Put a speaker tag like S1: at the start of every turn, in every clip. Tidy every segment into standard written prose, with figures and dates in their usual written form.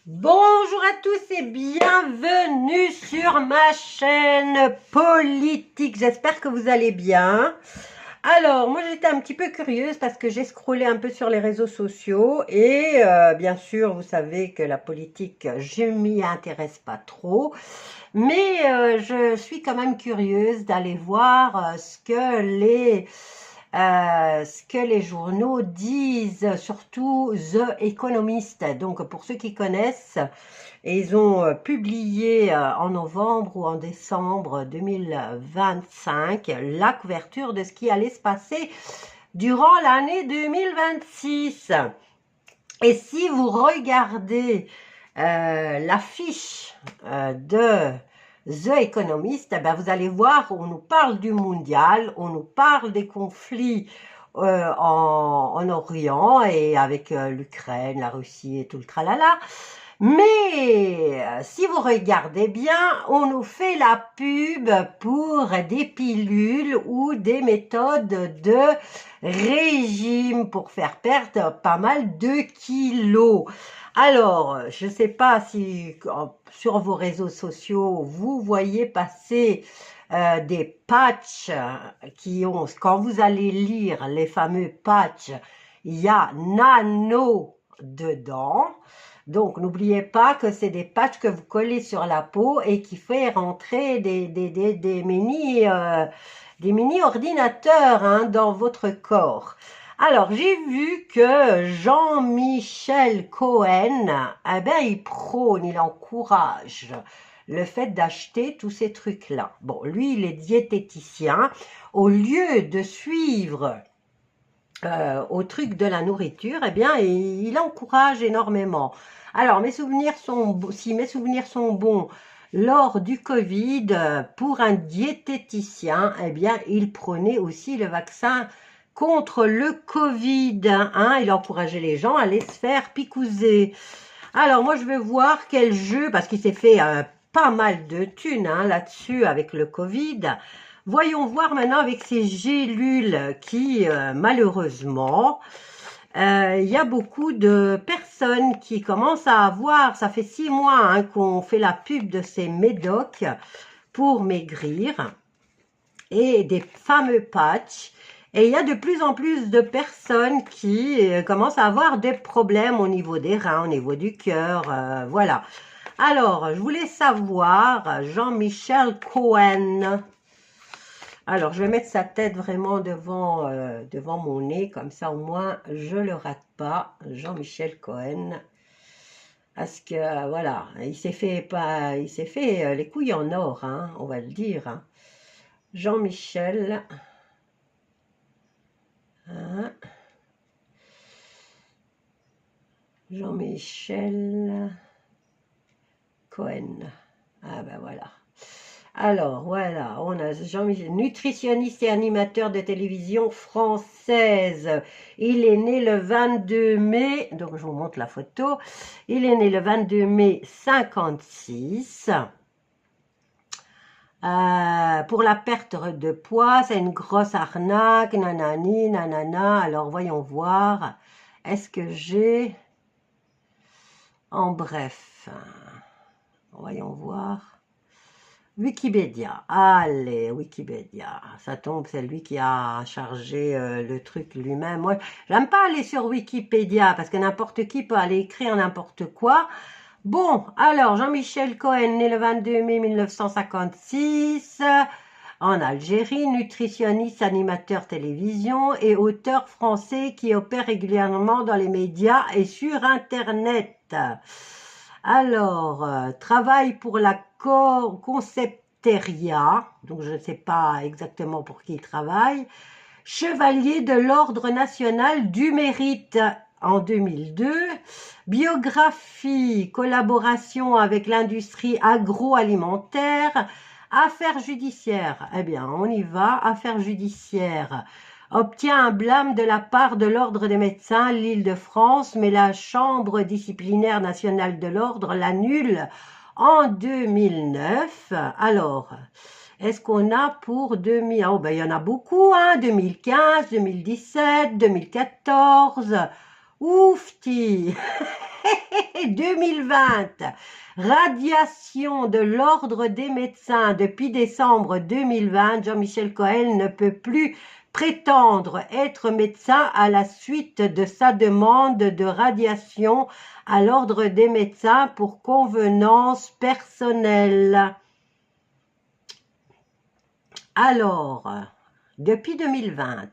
S1: Bonjour à tous et bienvenue sur ma chaîne politique. J'espère que vous allez bien. Alors, moi j'étais un petit peu curieuse parce que j'ai scrollé un peu sur les réseaux sociaux et bien sûr, vous savez que la politique, je m'y intéresse pas trop. Mais je suis quand même curieuse d'aller voir ce que les journaux disent, surtout The Economist. Donc, pour ceux qui connaissent, ils ont publié en novembre ou en décembre 2025 la couverture de ce qui allait se passer durant l'année 2026. Et si vous regardez l'affiche de The Economist, eh ben vous allez voir, on nous parle du mondial, on nous parle des conflits en Orient et avec l'Ukraine, la Russie et tout le tralala. Mais si vous regardez bien, on nous fait la pub pour des pilules ou des méthodes de régime pour faire perdre pas mal de kilos. Alors, je ne sais pas si sur vos réseaux sociaux, vous voyez passer des patchs qui ont, quand vous allez lire les fameux patchs, il y a nano dedans. Donc, n'oubliez pas que c'est des patchs que vous collez sur la peau et qui fait rentrer des mini ordinateurs hein, dans votre corps. Alors, j'ai vu que Jean-Michel Cohen, eh ben, il prône, il encourage le fait d'acheter tous ces trucs-là. Bon, lui, il est diététicien. Au lieu de suivre au truc de la nourriture, eh bien, il encourage énormément. Alors, si mes souvenirs sont bons, lors du Covid, pour un diététicien, eh bien, il prenait aussi le vaccin contre le Covid. Hein, il encourageait les gens à aller se faire picouser. Alors, moi, je vais voir quel jeu, parce qu'il s'est fait pas mal de thunes hein, là-dessus avec le Covid. Voyons voir maintenant avec ces gélules qui, malheureusement, il y a beaucoup de personnes qui commencent à avoir, ça fait 6 mois hein, qu'on fait la pub de ces médocs pour maigrir et des fameux patchs. Et il y a de plus en plus de personnes qui commencent à avoir des problèmes au niveau des reins, au niveau du cœur, voilà. Alors, je voulais savoir, Jean-Michel Cohen. Alors, je vais mettre sa tête vraiment devant mon nez, comme ça au moins je le rate pas. Jean-Michel Cohen. Parce que, voilà, il s'est fait les couilles en or, hein, on va le dire. Hein. Jean-Michel. Hein. Jean-Michel Cohen. Ah ben voilà. Alors, voilà, on a Jean-Michel, nutritionniste et animateur de télévision française. Il est né le 22 mai, donc je vous montre la photo. Il est né le 22 mai 56. Pour la perte de poids, c'est une grosse arnaque, nanani, nanana. Alors, voyons voir. Est-ce que j'ai... En bref, voyons voir. Wikipédia. Allez, Wikipédia. Ça tombe, c'est lui qui a chargé le truc lui-même. Moi, j'aime pas aller sur Wikipédia parce que n'importe qui peut aller écrire n'importe quoi. Bon, alors, Jean-Michel Cohen, né le 22 mai 1956, en Algérie, nutritionniste, animateur télévision et auteur français qui opère régulièrement dans les médias et sur Internet. Alors, travaille pour la Concepteria, donc je ne sais pas exactement pour qui il travaille, chevalier de l'Ordre national du mérite en 2002, biographie, collaboration avec l'industrie agroalimentaire, affaires judiciaires. Eh bien, on y va, affaires judiciaires. Obtient un blâme de la part de l'Ordre des médecins, l'Île-de-France, mais la Chambre disciplinaire nationale de l'Ordre l'annule en 2009. Alors, est-ce qu'on a pour 2000? Oh, ben, il y en a beaucoup, hein, 2015, 2017, 2014. Oufti 2020, radiation de l'ordre des médecins. Depuis décembre 2020, Jean-Michel Cohen ne peut plus prétendre être médecin à la suite de sa demande de radiation à l'ordre des médecins pour convenance personnelle. Alors, depuis 2020,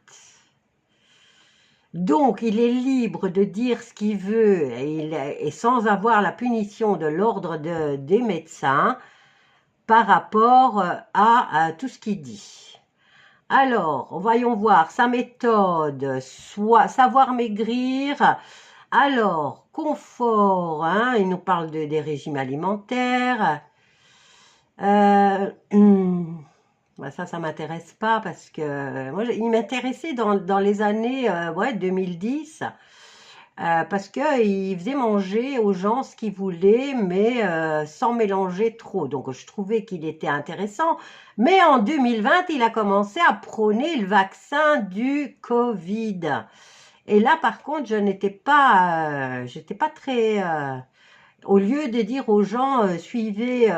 S1: donc il est libre de dire ce qu'il veut et sans avoir la punition de l'ordre des médecins par rapport à tout ce qu'il dit. Alors, voyons voir sa méthode, soit savoir maigrir. Alors, confort, hein, il nous parle des régimes alimentaires. Ça m'intéresse pas parce que moi, il m'intéressait dans les années 2010 parce qu'il faisait manger aux gens ce qu'ils voulaient, mais sans mélanger trop. Donc, je trouvais qu'il était intéressant. Mais en 2020, il a commencé à prôner le vaccin du Covid. Et là, par contre, j'étais pas très... au lieu de dire aux gens, suivez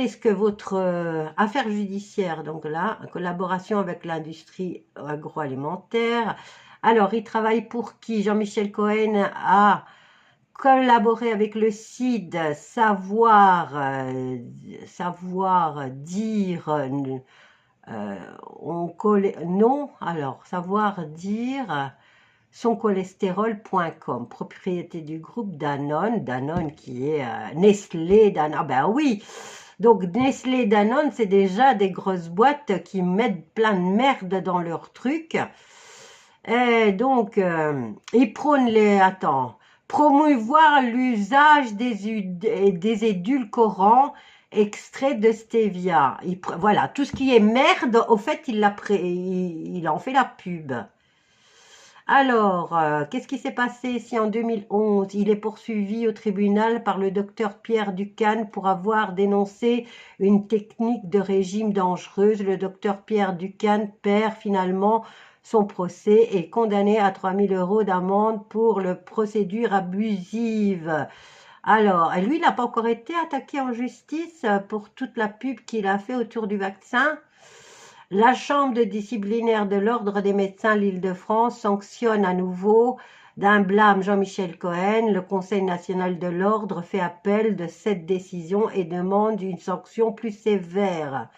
S1: ce que votre affaire judiciaire, donc là, en collaboration avec l'industrie agroalimentaire. Alors, il travaille pour qui? Jean-Michel Cohen a collaboré avec le CID, savoir dire, savoir dire son cholestérol.com, propriété du groupe Danone qui est Nestlé, Danone, ah ben oui, donc Nestlé, Danone, c'est déjà des grosses boîtes qui mettent plein de merde dans leurs trucs, et donc ils prônent promouvoir l'usage des édulcorants extraits de stevia. Voilà, tout ce qui est merde, au fait, il en fait la pub. Alors, qu'est-ce qui s'est passé ici en 2011? Il est poursuivi au tribunal par le docteur Pierre Ducan pour avoir dénoncé une technique de régime dangereuse. Le docteur Pierre Ducan perd finalement son procès et est condamné à 3 000 € d'amende pour la procédure abusive. Alors, lui, il n'a pas encore été attaqué en justice pour toute la pub qu'il a fait autour du vaccin. La chambre disciplinaire de l'ordre des médecins l'Île-de-France sanctionne à nouveau d'un blâme Jean-Michel Cohen. Le Conseil national de l'ordre fait appel de cette décision et demande une sanction plus sévère.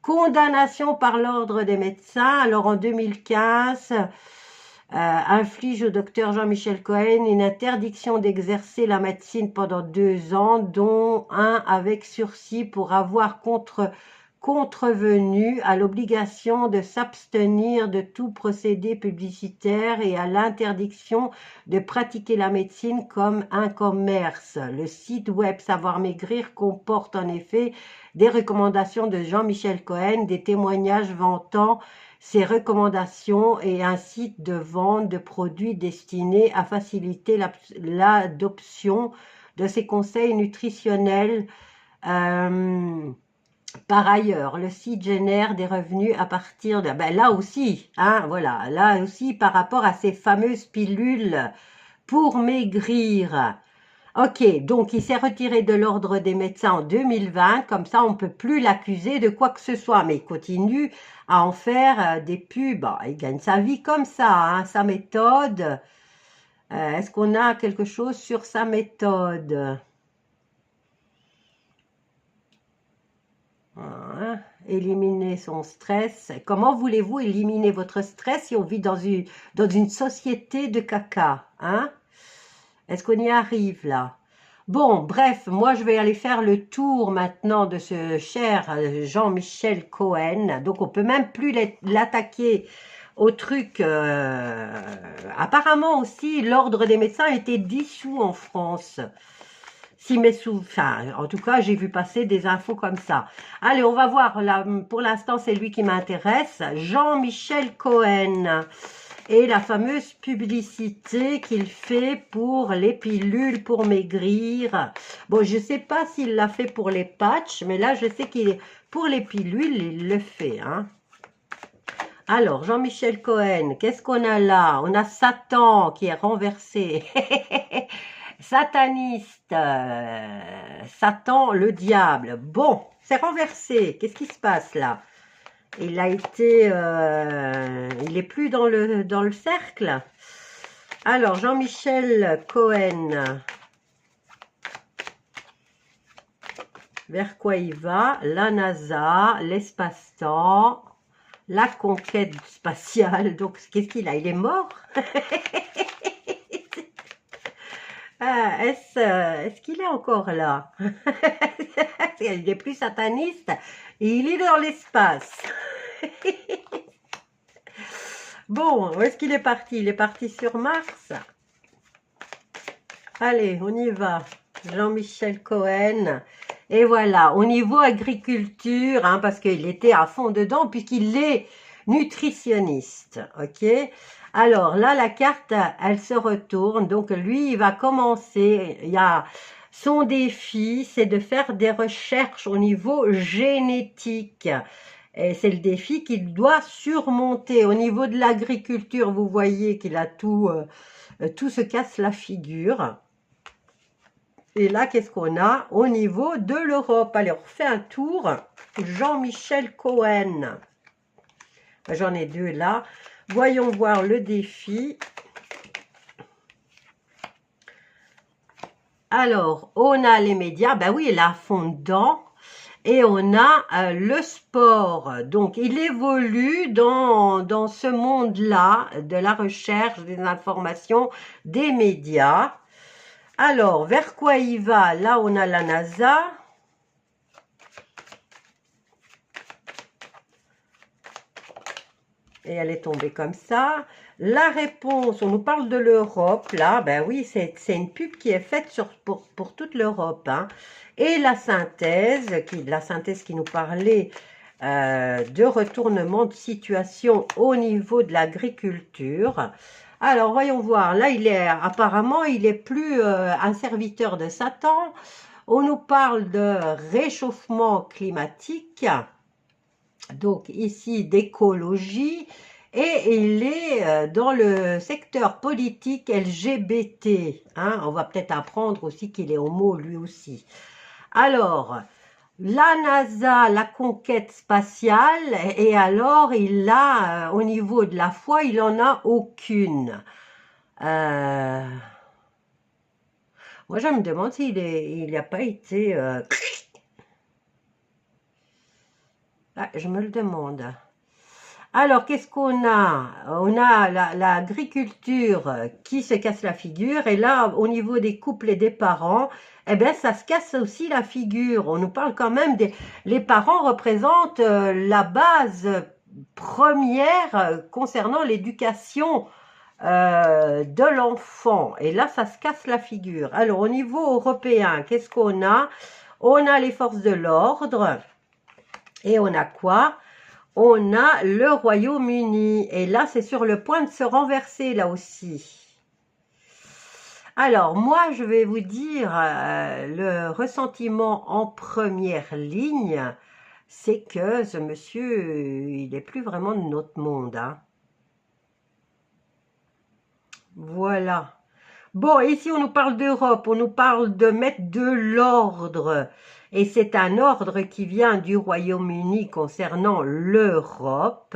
S1: Condamnation par l'ordre des médecins. Alors en 2015, inflige au docteur Jean-Michel Cohen une interdiction d'exercer la médecine pendant 2 ans, dont un avec sursis pour avoir contrevenu à l'obligation de s'abstenir de tout procédé publicitaire et à l'interdiction de pratiquer la médecine comme un commerce. Le site web Savoir Maigrir comporte en effet des recommandations de Jean-Michel Cohen, des témoignages vantant ses recommandations et un site de vente de produits destinés à faciliter l'adoption de ses conseils nutritionnels. Par ailleurs, le site génère des revenus à partir de... là aussi, hein, voilà, là aussi par rapport à ces fameuses pilules pour maigrir. Ok, donc il s'est retiré de l'ordre des médecins en 2020, comme ça on ne peut plus l'accuser de quoi que ce soit, mais il continue à en faire des pubs. Il gagne sa vie comme ça, hein, sa méthode. Est-ce qu'on a quelque chose sur sa méthode? Voilà. Éliminer son stress. Comment voulez-vous éliminer votre stress si on vit dans une société de caca, hein? Est-ce qu'on y arrive là? Bon, bref, moi je vais aller faire le tour maintenant de ce cher Jean-Michel Cohen. Donc on peut même plus l'attaquer au truc. Apparemment aussi, l'ordre des médecins a été dissous en France. En tout cas, j'ai vu passer des infos comme ça. Allez, on va voir. Là, pour l'instant, c'est lui qui m'intéresse. Jean-Michel Cohen. Et la fameuse publicité qu'il fait pour les pilules pour maigrir. Bon, je ne sais pas s'il l'a fait pour les patchs, mais là, je sais qu'il est pour les pilules, il le fait. Hein. Alors, Jean-Michel Cohen, qu'est-ce qu'on a là? On a Satan qui est renversé. Sataniste. Satan, le diable. Bon, c'est renversé. Qu'est-ce qui se passe là? Il a été... il est plus dans le cercle. Alors, Jean-Michel Cohen, vers quoi il va? La NASA, l'espace-temps, la conquête spatiale. Donc, qu'est-ce qu'il a? Il est mort? Est-ce qu'il est encore là? Il est plus sataniste. Il est dans l'espace. Bon, où est-ce qu'il est parti? Il est parti sur Mars. Allez, on y va. Jean-Michel Cohen. Et voilà, au niveau agriculture, hein, parce qu'il était à fond dedans, puisqu'il est nutritionniste. Ok? Alors là, la carte, elle se retourne. Donc lui, il va commencer. Il y a son défi, c'est de faire des recherches au niveau génétique. Et c'est le défi qu'il doit surmonter. Au niveau de l'agriculture, vous voyez qu'il a tout se casse la figure. Et là, qu'est-ce qu'on a au niveau de l'Europe? Allez, on refait un tour. Jean-Michel Cohen. J'en ai deux là. Voyons voir le défi. Alors, on a les médias. Ben oui, il est à fond dedans. Et on a le sport. Donc, il évolue dans ce monde-là de la recherche, des informations, des médias. Alors, vers quoi il va? Là, on a la NASA. Et elle est tombée comme ça. La réponse, on nous parle de l'Europe, là. Ben oui, c'est une pub qui est faite pour toute l'Europe. Hein. Et la synthèse qui nous parlait de retournement de situation au niveau de l'agriculture. Alors, voyons voir. Là, apparemment, il est plus un serviteur de Satan. On nous parle de réchauffement climatique. Donc, ici, d'écologie. Et il est dans le secteur politique LGBT. Hein. On va peut-être apprendre aussi qu'il est homo, lui aussi. Alors, la NASA, la conquête spatiale, et alors il a, au niveau de la foi, il n'en a aucune. Moi, je me demande s'il n'a pas été... Ah, je me le demande. Alors, qu'est-ce qu'on a? On a l'agriculture qui se casse la figure. Et là, au niveau des couples et des parents, eh bien, ça se casse aussi la figure. On nous parle quand même des... Les parents représentent la base première concernant l'éducation de l'enfant. Et là, ça se casse la figure. Alors, au niveau européen, qu'est-ce qu'on a? On a les forces de l'ordre. Et on a quoi? On a le Royaume-Uni. Et là, c'est sur le point de se renverser, là aussi. Alors, moi, je vais vous dire, le ressentiment en première ligne, c'est que ce monsieur, il n'est plus vraiment de notre monde. Hein. Voilà. Bon, ici, on nous parle d'Europe, on nous parle de mettre de l'ordre. Et c'est un ordre qui vient du Royaume-Uni concernant l'Europe.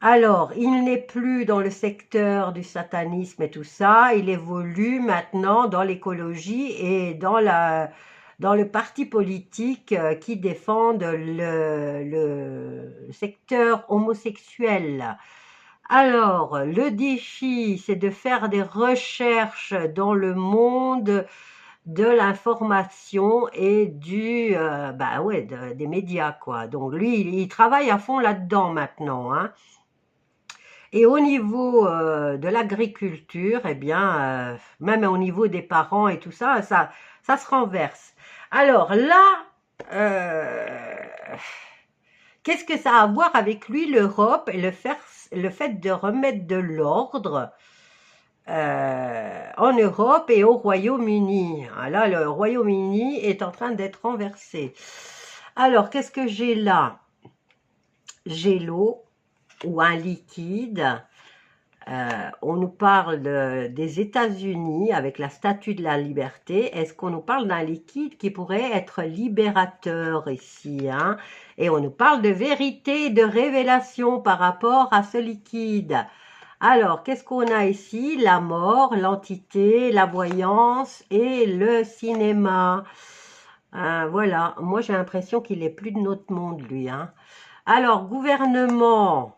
S1: Alors, il n'est plus dans le secteur du satanisme et tout ça. Il évolue maintenant dans l'écologie et dans le parti politique qui défendent le secteur homosexuel. Alors, le défi, c'est de faire des recherches dans le monde de l'information et des médias, quoi. Donc, lui, il travaille à fond là-dedans maintenant, hein. Et au niveau de l'agriculture, eh bien, même au niveau des parents et tout ça, ça se renverse. Alors là, qu'est-ce que ça a à voir avec lui, l'Europe, et le fait de remettre de l'ordre en Europe et au Royaume-Uni? Là, le Royaume-Uni est en train d'être renversé. Alors, qu'est-ce que j'ai là? J'ai l'eau, ou un liquide. On nous parle des États-Unis avec la Statue de la Liberté. Est-ce qu'on nous parle d'un liquide qui pourrait être libérateur ici, hein? Et on nous parle de vérité, de révélation par rapport à ce liquide. Alors, qu'est-ce qu'on a ici? La mort, l'entité, la voyance et le cinéma. Voilà, moi j'ai l'impression qu'il est plus de notre monde, lui, hein. Alors, gouvernement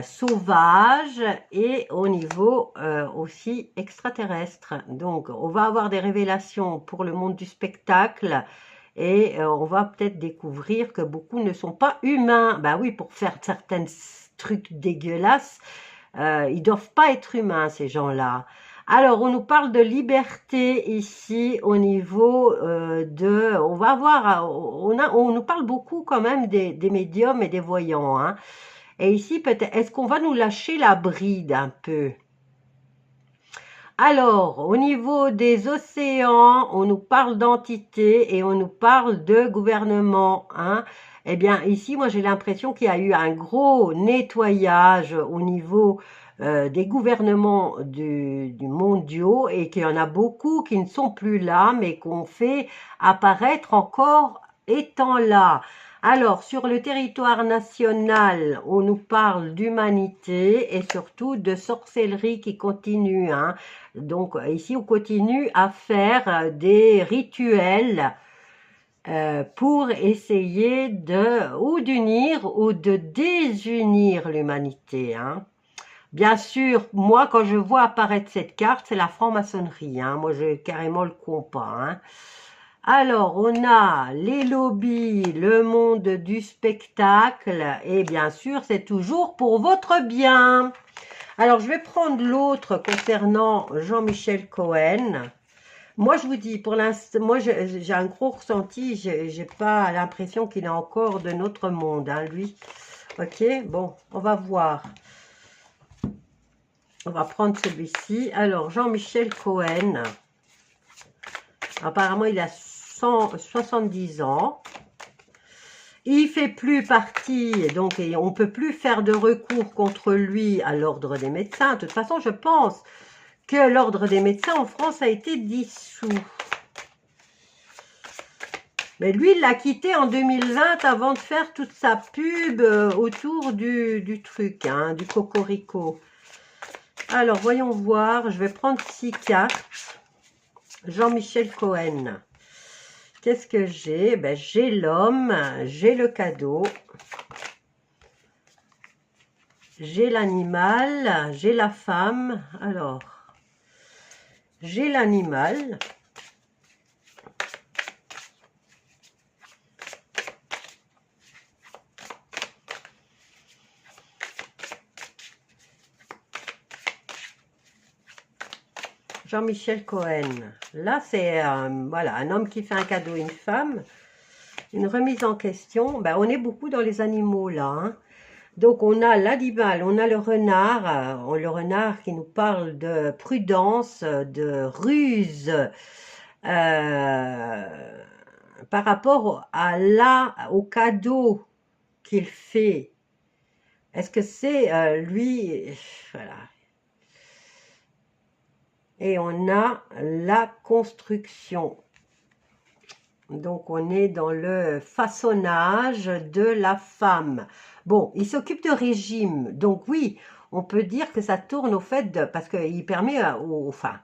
S1: sauvage et au niveau aussi extraterrestre. Donc, on va avoir des révélations pour le monde du spectacle et on va peut-être découvrir que beaucoup ne sont pas humains. Ben oui, pour faire certains trucs dégueulasses, ils doivent pas être humains, ces gens-là. Alors, on nous parle de liberté ici au niveau on va avoir, on nous parle beaucoup quand même des médiums et des voyants, hein. Et ici, peut-être, est-ce qu'on va nous lâcher la bride un peu? Alors, au niveau des océans, on nous parle d'entité et on nous parle de gouvernement, hein. Eh bien, ici, moi, j'ai l'impression qu'il y a eu un gros nettoyage au niveau des gouvernements du mondiaux et qu'il y en a beaucoup qui ne sont plus là, mais qu'on fait apparaître encore étant là. Alors, sur le territoire national, on nous parle d'humanité et surtout de sorcellerie qui continue, hein. Donc, ici, on continue à faire des rituels pour essayer d'unir ou de désunir l'humanité, hein. Bien sûr, moi, quand je vois apparaître cette carte, c'est la franc-maçonnerie, hein. Moi, j'ai carrément le compas, hein. Alors, on a les lobbies, le monde du spectacle, et bien sûr, c'est toujours pour votre bien. Alors, je vais prendre l'autre concernant Jean-Michel Cohen. Moi, je vous dis, pour l'instant, moi, j'ai un gros ressenti, j'ai pas l'impression qu'il est encore de notre monde, hein, lui. Ok, bon, on va voir. On va prendre celui-ci. Alors, Jean-Michel Cohen. Apparemment, il a 70 ans. Il fait plus partie, donc on ne peut plus faire de recours contre lui à l'ordre des médecins. De toute façon, je pense que l'ordre des médecins en France a été dissous. Mais lui, il l'a quitté en 2020 avant de faire toute sa pub autour du truc, hein, du cocorico. Alors, voyons voir. Je vais prendre 6 cartes. Jean-Michel Cohen. Qu'est-ce que j'ai? Ben, j'ai l'homme, j'ai le cadeau, j'ai l'animal, j'ai la femme. Alors, j'ai l'animal. Jean-Michel Cohen. Là, c'est voilà, un homme qui fait un cadeau à une femme. Une remise en question. Ben, on est beaucoup dans les animaux, là, hein. Donc, on a l'animal, on a le renard qui nous parle de prudence, de ruse, par rapport au cadeau qu'il fait. Est-ce que c'est lui, voilà. Et on a la construction. Donc, on est dans le façonnage de la femme. Bon, il s'occupe de régime. Donc, oui, on peut dire que ça tourne au fait de... Parce qu'il permet, enfin,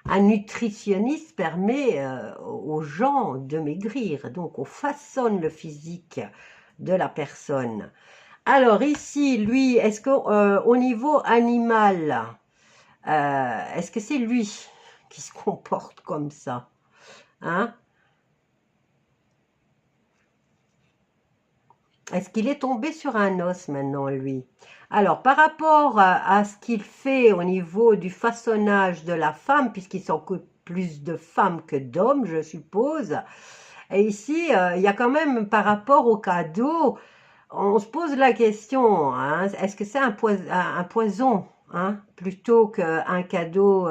S1: un nutritionniste permet aux gens de maigrir. Donc, on façonne le physique de la personne. Alors, ici, lui, est-ce qu'au niveau animal, est-ce que c'est lui qui se comporte comme ça? Hein? Est-ce qu'il est tombé sur un os maintenant, lui? Alors, par rapport à ce qu'il fait au niveau du façonnage de la femme, puisqu'il s'occupe plus de femmes que d'hommes, je suppose, et ici, il y a quand même, par rapport au cadeau, on se pose la question, hein, est-ce que c'est un poison, hein, plutôt qu'un cadeau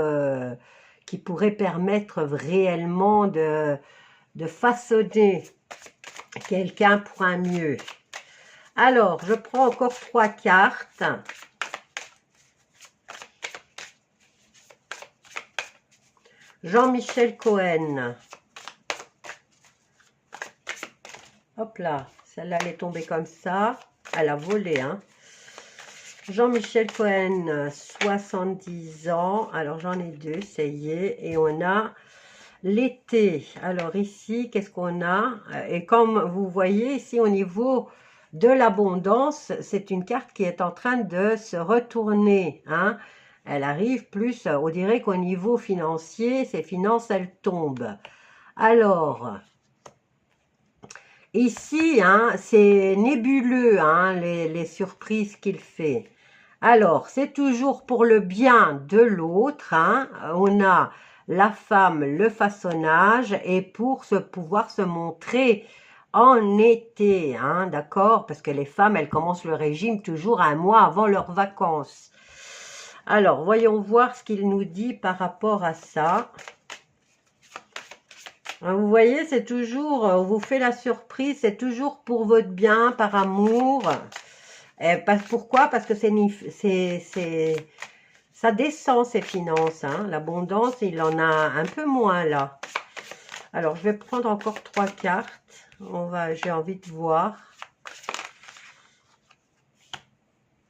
S1: qui pourrait permettre réellement de façonner quelqu'un pour un mieux? Alors, je prends encore 3 cartes. Jean-Michel Cohen. Hop là, celle-là, elle est tombée comme ça. Elle a volé, hein. Jean-Michel Cohen, 70 ans. Alors, j'en ai 2, ça y est. Et on a l'été. Alors, ici, qu'est-ce qu'on a? Et comme vous voyez, ici, au niveau de l'abondance, c'est une carte qui est en train de se retourner, hein. Elle arrive plus, on dirait qu'au niveau financier, ses finances, elles tombent. Alors, ici, hein, c'est nébuleux, hein, les surprises qu'il fait. Alors, c'est toujours pour le bien de l'autre, hein. On a la femme, le façonnage, et pour pouvoir se montrer en été, hein, d'accord? Parce que les femmes, elles commencent le régime toujours un mois avant leurs vacances. Alors, voyons voir ce qu'il nous dit par rapport à ça. Vous voyez, c'est toujours, on vous fait la surprise, c'est toujours pour votre bien, par amour. Pourquoi? Parce que ça descend ses finances, hein. L'abondance, il en a un peu moins là. Alors, je vais prendre encore 3 cartes. J'ai envie de voir.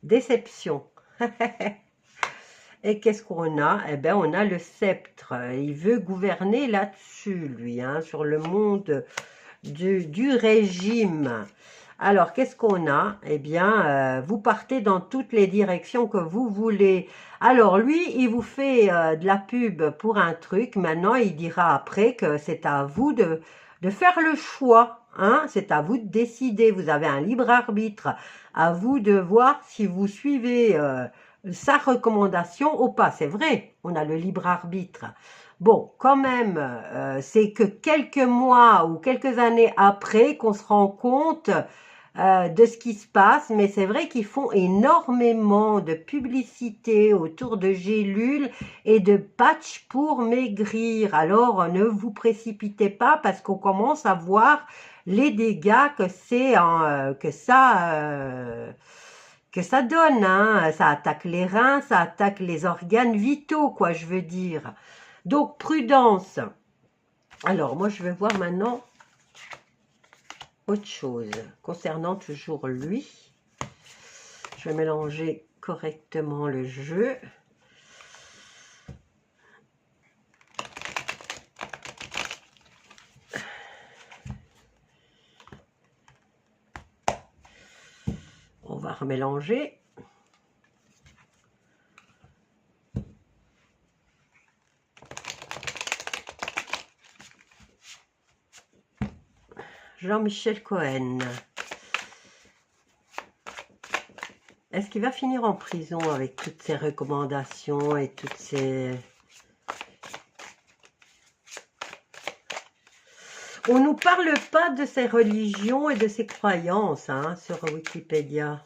S1: Déception. Et qu'est-ce qu'on a? Eh bien, on a le sceptre. Il veut gouverner là-dessus, lui, hein, sur le monde du régime. Alors, qu'est-ce qu'on a? Eh bien, vous partez dans toutes les directions que vous voulez. Alors, lui, il vous fait de la pub pour un truc. Maintenant, il dira après que c'est à vous de faire le choix. Hein? C'est à vous de décider. Vous avez un libre arbitre. À vous de voir si vous suivez sa recommandation ou pas. C'est vrai, on a le libre arbitre. Bon, quand même, c'est que quelques mois ou quelques années après qu'on se rend compte de ce qui se passe, mais c'est vrai qu'ils font énormément de publicité autour de gélules et de patchs pour maigrir. Alors, ne vous précipitez pas parce qu'on commence à voir les dégâts que ça donne, hein. Ça attaque les reins, ça attaque les organes vitaux, quoi, je veux dire. Donc, prudence. Alors, moi, je vais voir maintenant autre chose concernant toujours lui. Je vais mélanger correctement le jeu. On va remélanger. Jean-Michel Cohen. Est-ce qu'il va finir en prison avec toutes ces recommandations et toutes ces... On ne nous parle pas de ses religions et de ses croyances, hein, sur Wikipédia.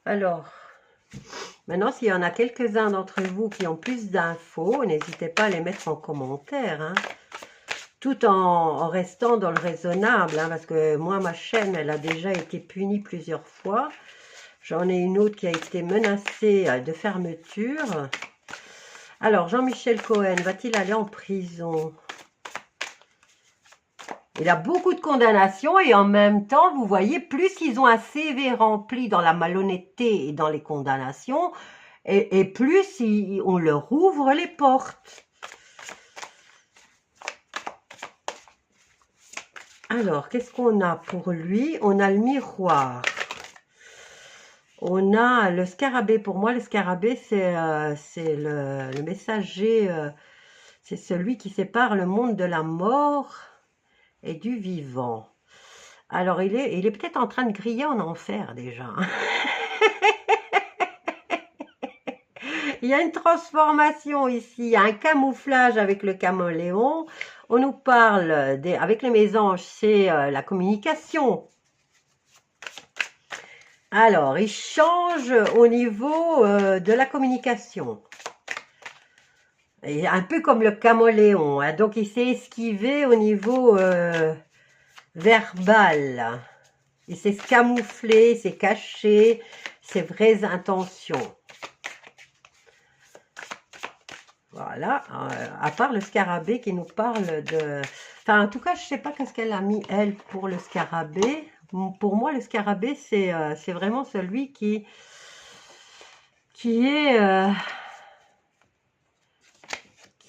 S1: Alors, maintenant, s'il y en a quelques-uns d'entre vous qui ont plus d'infos, n'hésitez pas à les mettre en commentaire, hein, tout en restant dans le raisonnable, hein, parce que moi, ma chaîne, elle a déjà été punie plusieurs fois. J'en ai une autre qui a été menacée de fermeture. Alors, Jean-Michel Cohen, va-t-il aller en prison? Il a beaucoup de condamnations et en même temps, vous voyez, plus ils ont un CV rempli dans la malhonnêteté et dans les condamnations, et plus on leur ouvre les portes. Alors, qu'est-ce qu'on a pour lui? On a le miroir. On a le scarabée. Pour moi, le scarabée, c'est le messager, c'est celui qui sépare le monde de la mort et du vivant. Alors, il est peut-être en train de griller en enfer déjà. Il y a une transformation ici, il y a un camouflage avec le caméléon. On nous parle, avec les mésanges, c'est la communication. Alors, il change au niveau de la communication. Et un peu comme le caméléon, hein. Donc il s'est esquivé au niveau verbal. Il s'est camouflé, il s'est caché ses vraies intentions. Voilà, à part le scarabée qui nous parle de... Enfin, en tout cas, je ne sais pas qu'est-ce qu'elle a mis, elle, pour le scarabée. Pour moi, le scarabée, c'est vraiment celui qui est...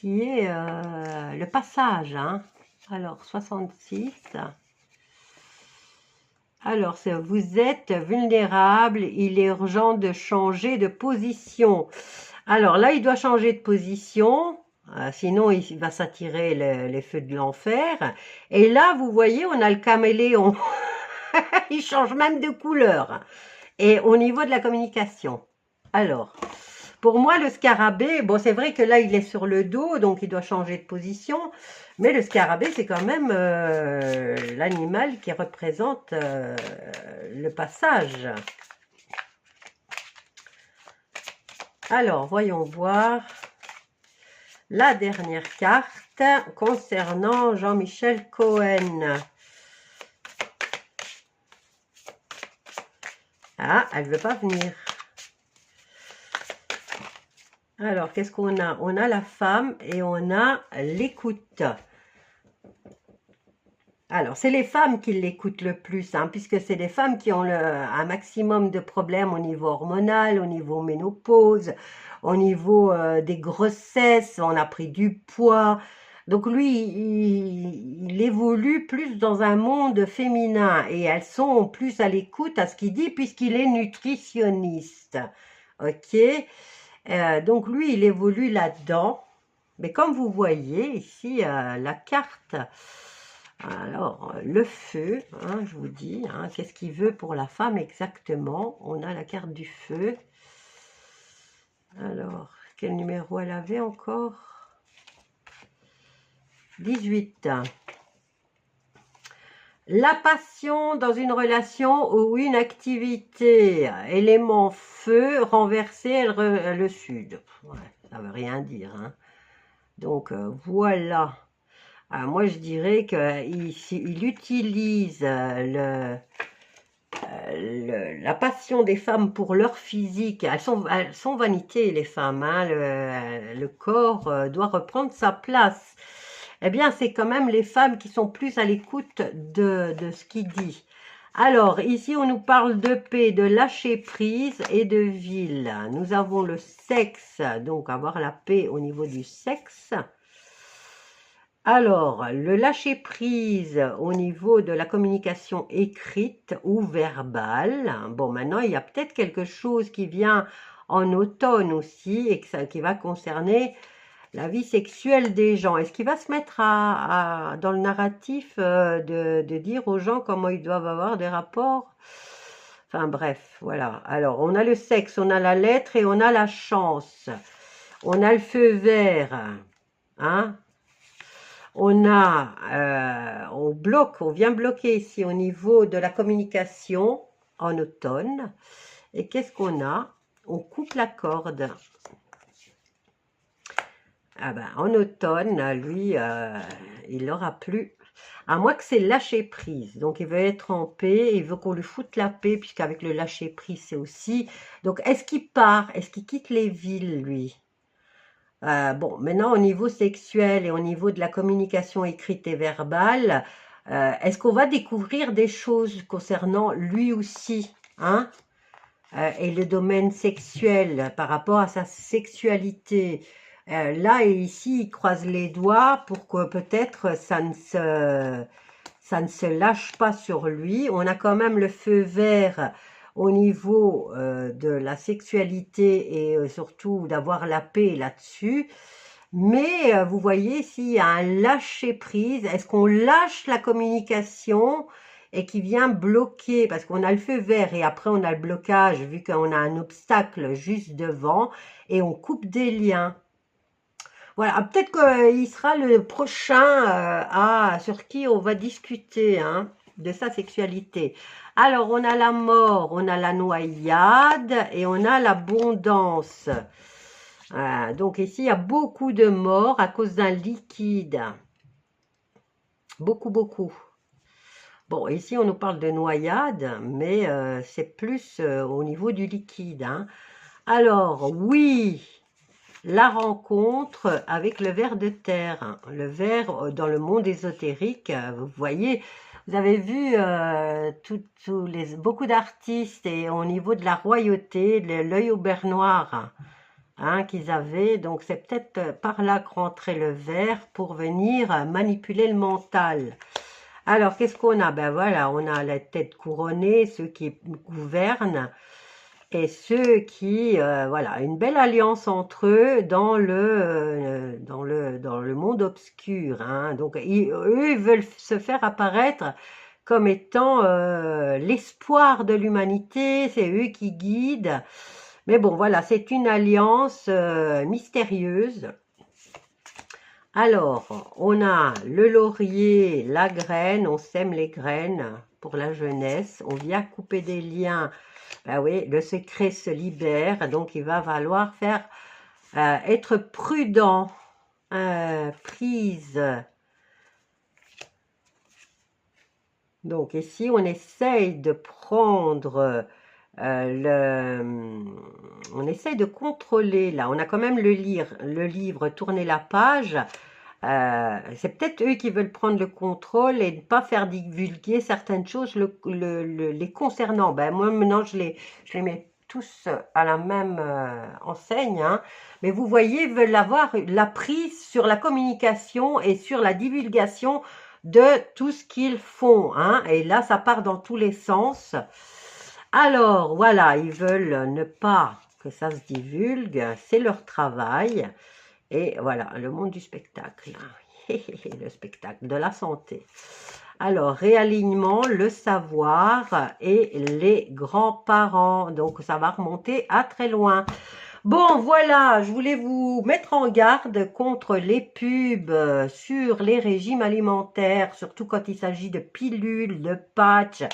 S1: le passage, hein. Alors, 66. Alors, vous êtes vulnérable, il est urgent de changer de position. Alors là, il doit changer de position, sinon il va s'attirer les feux de l'enfer. Et là, vous voyez, on a le caméléon. Il change même de couleur. Et au niveau de la communication. Alors, pour moi, le scarabée, bon, c'est vrai que là, il est sur le dos, donc il doit changer de position. Mais le scarabée, c'est quand même l'animal qui représente le passage. Alors, voyons voir la dernière carte concernant Jean-Michel Cohen. Ah, elle ne veut pas venir. Alors, qu'est-ce qu'on a? On a la femme et on a l'écoute. Alors, c'est les femmes qui l'écoutent le plus, hein, puisque c'est les femmes qui ont un maximum de problèmes au niveau hormonal, au niveau ménopause, au niveau des grossesses, on a pris du poids. Donc lui, il évolue plus dans un monde féminin et elles sont plus à l'écoute à ce qu'il dit puisqu'il est nutritionniste. Ok? Donc lui, il évolue là-dedans. Mais comme vous voyez ici, la carte... Alors, le feu, hein, je vous dis, hein, qu'est-ce qu'il veut pour la femme exactement? On a la carte du feu. Alors, quel numéro elle avait encore? 18. La passion dans une relation ou une activité. Élément feu, renversé, le sud. Ouais, ça veut rien dire, hein. Donc, voilà. Moi, je dirais qu'il utilise la passion des femmes pour leur physique. Elles sont vanité, les femmes, hein. Le corps doit reprendre sa place. Eh bien, c'est quand même les femmes qui sont plus à l'écoute de ce qu'il dit. Alors, ici, on nous parle de paix, de lâcher prise et de ville. Nous avons le sexe, donc avoir la paix au niveau du sexe. Alors, le lâcher-prise au niveau de la communication écrite ou verbale. Bon, maintenant, il y a peut-être quelque chose qui vient en automne aussi et qui va concerner la vie sexuelle des gens. Est-ce qu'il va se mettre dans le narratif de dire aux gens comment ils doivent avoir des rapports? Enfin bref, voilà. Alors, on a le sexe, on a la lettre et on a la chance. On a le feu vert, hein? On vient bloquer ici au niveau de la communication en automne. Et qu'est-ce qu'on a? On coupe la corde. Ah ben, en automne, lui, il n'aura plus. À moins que c'est lâcher prise. Donc, il veut être en paix. Il veut qu'on lui foute la paix, puisqu'avec le lâcher prise, c'est aussi. Donc, est-ce qu'il part? Est-ce qu'il quitte les villes, lui? Bon, maintenant, au niveau sexuel et au niveau de la communication écrite et verbale, est-ce qu'on va découvrir des choses concernant lui aussi, hein? Et le domaine sexuel par rapport à sa sexualité. Là et ici, il croise les doigts pour que peut-être ça ne se lâche pas sur lui. On a quand même le feu vert au niveau de la sexualité et surtout d'avoir la paix là-dessus. Mais vous voyez, s'il y a un lâcher-prise, est-ce qu'on lâche la communication et qui vient bloquer? Parce qu'on a le feu vert et après on a le blocage vu qu'on a un obstacle juste devant et on coupe des liens. Voilà, peut-être qu'il sera le prochain sur qui on va discuter, hein, de sa sexualité. Alors, on a la mort, on a la noyade et on a l'abondance. Donc ici, il y a beaucoup de morts à cause d'un liquide. Beaucoup, beaucoup. Bon, ici, on nous parle de noyade, mais c'est plus au niveau du liquide, hein. Alors, oui, la rencontre avec le ver de terre. Le ver, dans le monde ésotérique, vous voyez, vous avez vu beaucoup d'artistes et au niveau de la royauté, l'œil au beurre noir, hein, qu'ils avaient. Donc, c'est peut-être par là que rentrait le ver pour venir manipuler le mental. Alors, qu'est-ce qu'on a? Ben voilà, on a la tête couronnée, ceux qui gouvernent, et ceux qui, voilà, une belle alliance entre eux dans le monde obscur, hein. Donc, eux, ils veulent se faire apparaître comme étant l'espoir de l'humanité, c'est eux qui guident. Mais bon, voilà, c'est une alliance mystérieuse. Alors, on a le laurier, la graine, on sème les graines pour la jeunesse, on vient couper des liens. Ben oui, le secret se libère, donc il va falloir faire être prudent, prise. Donc ici, on essaye de prendre on essaye de contrôler, là, on a quand même le livre, tourner la page. C'est peut-être eux qui veulent prendre le contrôle et ne pas faire divulguer certaines choses les concernant. Ben, moi, maintenant, je les mets tous à la même enseigne, hein. Mais vous voyez, ils veulent avoir la prise sur la communication et sur la divulgation de tout ce qu'ils font, hein. Et là, ça part dans tous les sens. Alors, voilà, ils veulent ne pas que ça se divulgue, c'est leur travail. Et voilà, le monde du spectacle, le spectacle de la santé. Alors, réalignement, le savoir et les grands-parents. Donc, ça va remonter à très loin. Bon, voilà, je voulais vous mettre en garde contre les pubs sur les régimes alimentaires, surtout quand il s'agit de pilules, de patchs.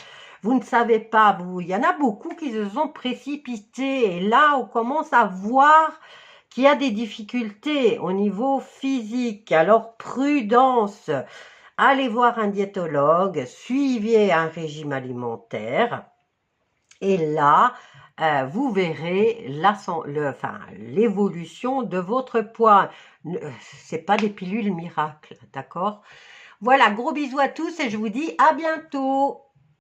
S1: Vous ne savez pas, il y en a beaucoup qui se sont précipités. Et là, on commence à voir qu'il y a des difficultés au niveau physique. Alors, prudence. Allez voir un diétologue, suivez un régime alimentaire. Et là, vous verrez l'évolution de votre poids. C'est pas des pilules miracles, d'accord? Voilà, gros bisous à tous et je vous dis à bientôt.